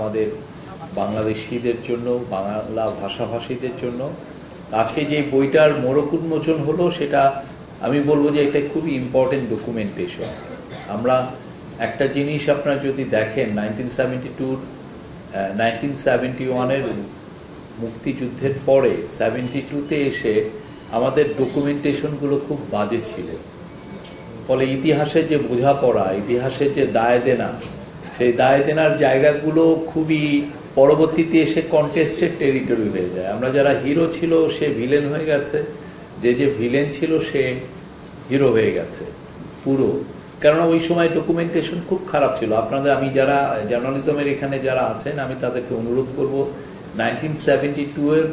আমাদের বাংলাদেশিদের জন্য, বাংলা ভাষাভাষীদের জন্য আজকে যে বইটার মোড়ক উন্মোচন হলো, সেটা আমি বলবো যে এটা খুবই ইম্পর্টেন্ট ডকুমেন্টেশন। আমরা একটা জিনিস আপনারা যদি দেখেন, 1971-এর মুক্তিযুদ্ধের পরে 72-তে এসে আমাদের ডকুমেন্টেশনগুলো খুব বাজে ছিল। ফলে ইতিহাসের যে বোঝাপড়া, ইতিহাসের যে দায় দেনা, সেই দায় দেনার জায়গাগুলো খুবই পরবর্তীতে এসে কন্টেস্টেড টেরিটরি হয়ে যায়। আমরা যারা হিরো ছিল সে ভিলেন হয়ে গেছে, যে ভিলেন ছিল সে হিরো হয়ে গেছে পুরো। কেননা ওই সময় ডকুমেন্টেশন খুব খারাপ ছিল। আপনাদের, আমি যারা জার্নালিজমের এখানে যারা আছেন, আমি তাদেরকে অনুরোধ করব 1972-এর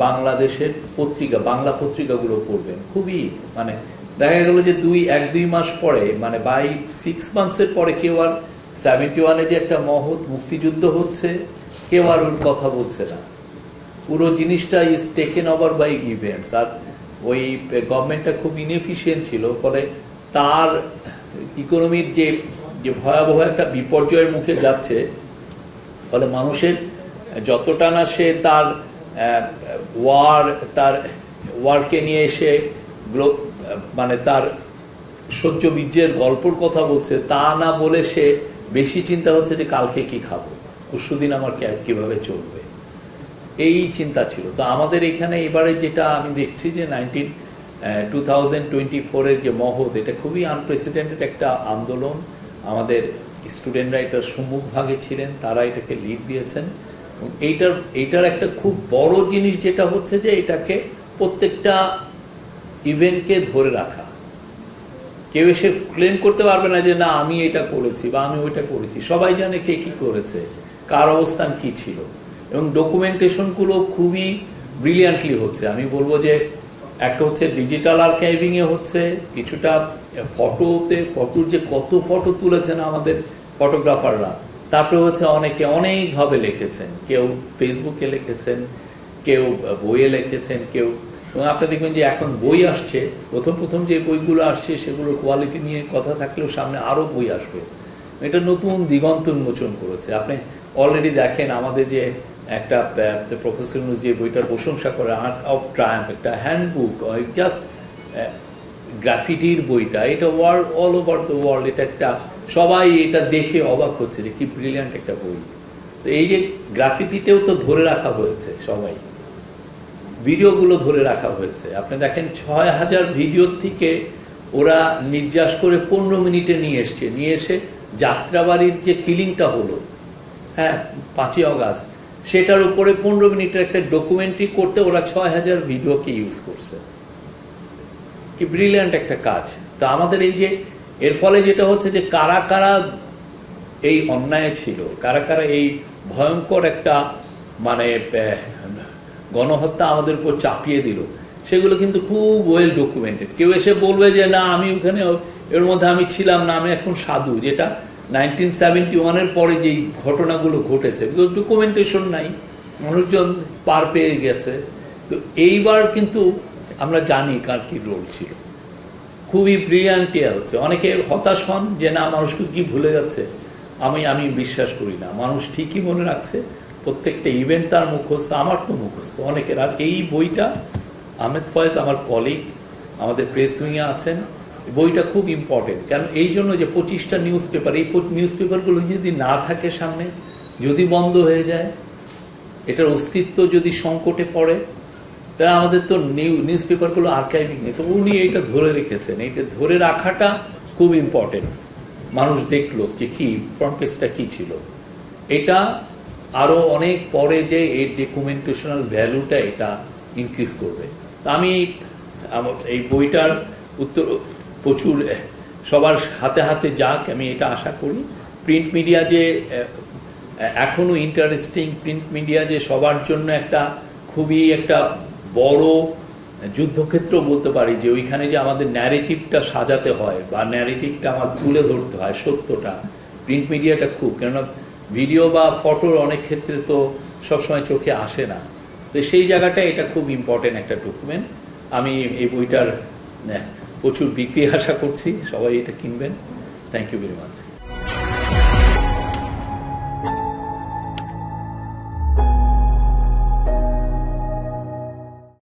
বাংলাদেশের পত্রিকা, বাংলা পত্রিকাগুলো পড়বেন। খুবই দেখা গেল যে 1-2 মাস পরে, বাই 6 মান্থসের পরে কেউ আর 71-এ যে একটা মহৎ মুক্তিযুদ্ধ হচ্ছে কেউ আর ওর কথা বলছে না। পুরো জিনিসটা is taken over by events. আর ওই গভর্নমেন্টটা খুব ইনএফিশিয়েন্ট ছিল, ফলে তার ইকোনমির যে ভয়াবহ একটা বিপর্যয়ের মুখে যাচ্ছে, ফলে মানুষের যতটা না সে তার ওয়ারকে নিয়ে এসে তার সহ্য বীর্যের গল্পর কথা বলছে, তা না বলে সে বেশি চিন্তা হচ্ছে যে কালকে কি খাবো, পরশুদিন আমার কিভাবে চলবে, এই চিন্তা ছিল। তো আমাদের এখানে এবারে যেটা আমি দেখছি যে 2024-এর যে মহৎ, এটা খুবই আনপ্রেসিডেন্টেড একটা আন্দোলন। আমাদের স্টুডেন্টরা এটার সম্মুখভাগে ছিলেন, তারা এটাকে লিড দিয়েছেন। এইটার একটা খুব বড় জিনিস যেটা হচ্ছে যে এটাকে প্রত্যেকটা ইভেন্টকে ধরে রাখা। কেউ এসে ক্লেম করতে পারবে না যে না আমি এটা করেছি বা আমি ওইটা করেছি। সবাই জানে কে কি করেছে, কার অবস্থান কি ছিল, এবং ডকুমেন্টেশনগুলো খুবই ব্রিলিয়ান্টলি হচ্ছে। আমি বলবো যে একটা হচ্ছে ডিজিটাল আর্কাইভিংয়ে হচ্ছে, কিছুটা ফটোর যে কত ফটো তুলেছেন আমাদের ফটোগ্রাফাররা, তারপরে হচ্ছে অনেকে অনেকভাবে লিখেছেন, কেউ ফেসবুকে লিখেছেন, কেউ বইয়ে লিখেছেন, কেউ, এবং আপনি দেখবেন যে এখন বই আসছে, প্রথম যে বইগুলো আসছে সেগুলোর কোয়ালিটি নিয়ে কথা থাকলেও সামনে আরও বই আসবে। এটা নতুন দিগন্ত উন্মোচন করেছে। আপনি অলরেডি দেখেন আমাদের যে একটা প্রফেসর যে বইটার প্রশংসা করে, আর্ট অফ ট্রায়াম্প, একটা হ্যান্ডবুক, জাস্ট গ্রাফিটির বইটা, এটা অল ওভার দ্য ওয়ার্ল্ড, এটা একটা সবাই এটা দেখে অবাক হচ্ছে যে কি ব্রিলিয়ান্ট একটা বই। তো এই যে গ্রাফিটিতেও তো ধরে রাখা হয়েছে, সবাই ভিডিওগুলো ধরে রাখা হয়েছে। আপনি দেখেন 6000 ভিডিওর থেকে ওরা নির্যাস করে 15 মিনিটে নিয়ে এসে যাত্রাবাড়ির যে কিলিংটা হলো, হ্যাঁ 5ই অগাস্ট, সেটার উপরে 15 মিনিটের একটা ডকুমেন্টারি করতে ওরা 6000 ভিডিওকে ইউজ করছে। কি ব্রিলিয়ান্ট একটা কাজ। তো আমাদের এই যে এর ফলে যেটা হচ্ছে যে কারা কারা এই অন্যায় ছিল, কারা কারা এই ভয়ঙ্কর একটা গণহত্যা আমাদের উপর চাপিয়ে দিল, সেগুলো কিন্তু খুব ওয়েল ডকুমেন্টেড। কেউ এসে বলবে যে না আমি ওখানে, এর মধ্যে আমি ছিলাম না, আমি এখন সাধু, যেটা 1971-এর পরে যেই ঘটনাগুলো ঘটেছে, বিকজ ডকুমেন্টেশন নাই, মানুষজন পার পেয়ে গেছে। তো এইবার কিন্তু আমরা জানি কার কি রোল ছিল। খুবই ব্রিলিয়ান্টিয়া হচ্ছে। অনেকে হতাশ হন যে না মানুষকে কি ভুলে যাচ্ছে। আমি বিশ্বাস করি না, মানুষ ঠিকই মনে রাখছে। প্রত্যেকটা ইভেন্ট তার মুখস্থ, আমার তো মুখস্থ অনেকের। আর এই বইটা আহমেদ ফয়েজ আমার কলিগ, আমাদের প্রেস উইংয়ে আছেন, বইটা খুব ইম্পর্টেন্ট। কারণ এই জন্য যে 25টা নিউজ পেপার, এই নিউজ পেপারগুলো যদি না থাকে সামনে, যদি বন্ধ হয়ে যায়, এটার অস্তিত্ব যদি সংকটে পড়ে, তাহলে আমাদের তো নিউজ পেপারগুলো আর্কাইভিং নেই। তো উনি এইটা ধরে রেখেছেন, এইটা ধরে রাখাটা খুব ইম্পর্টেন্ট। মানুষ দেখলো যে কি ফ্রন্ট পেজটা কী ছিল। এটা আরও অনেক পরে যে এই ডকুমেন্টেশনাল ভ্যালুটা এটা ইনক্রিজ করবে। তা আমি এই বইটার উত্তর প্রচুর সবার হাতে হাতে যাক, আমি এটা আশা করি। প্রিন্ট মিডিয়া যে এখনও ইন্টারেস্টিং, প্রিন্ট মিডিয়া যে সবার জন্য একটা খুবই একটা বড় যুদ্ধক্ষেত্র বলতে পারি, যে ওইখানে যে আমাদের ন্যারেটিভটা সাজাতে হয় বা ন্যারেটিভটা আমার তুলে ধরতে হয় সত্যটা, প্রিন্ট মিডিয়াটা খুব, কেননা ভিডিও বা ফটোর অনেক ক্ষেত্রে তো সবসময় চোখে আসে না। তো সেই জায়গাটা এটা খুব ইম্পর্টেন্ট একটা ডকুমেন্ট। আমি এই বইটার প্রচুর বিক্রি আশা করছি, সবাই এটা কিনবেন। Thank you very much.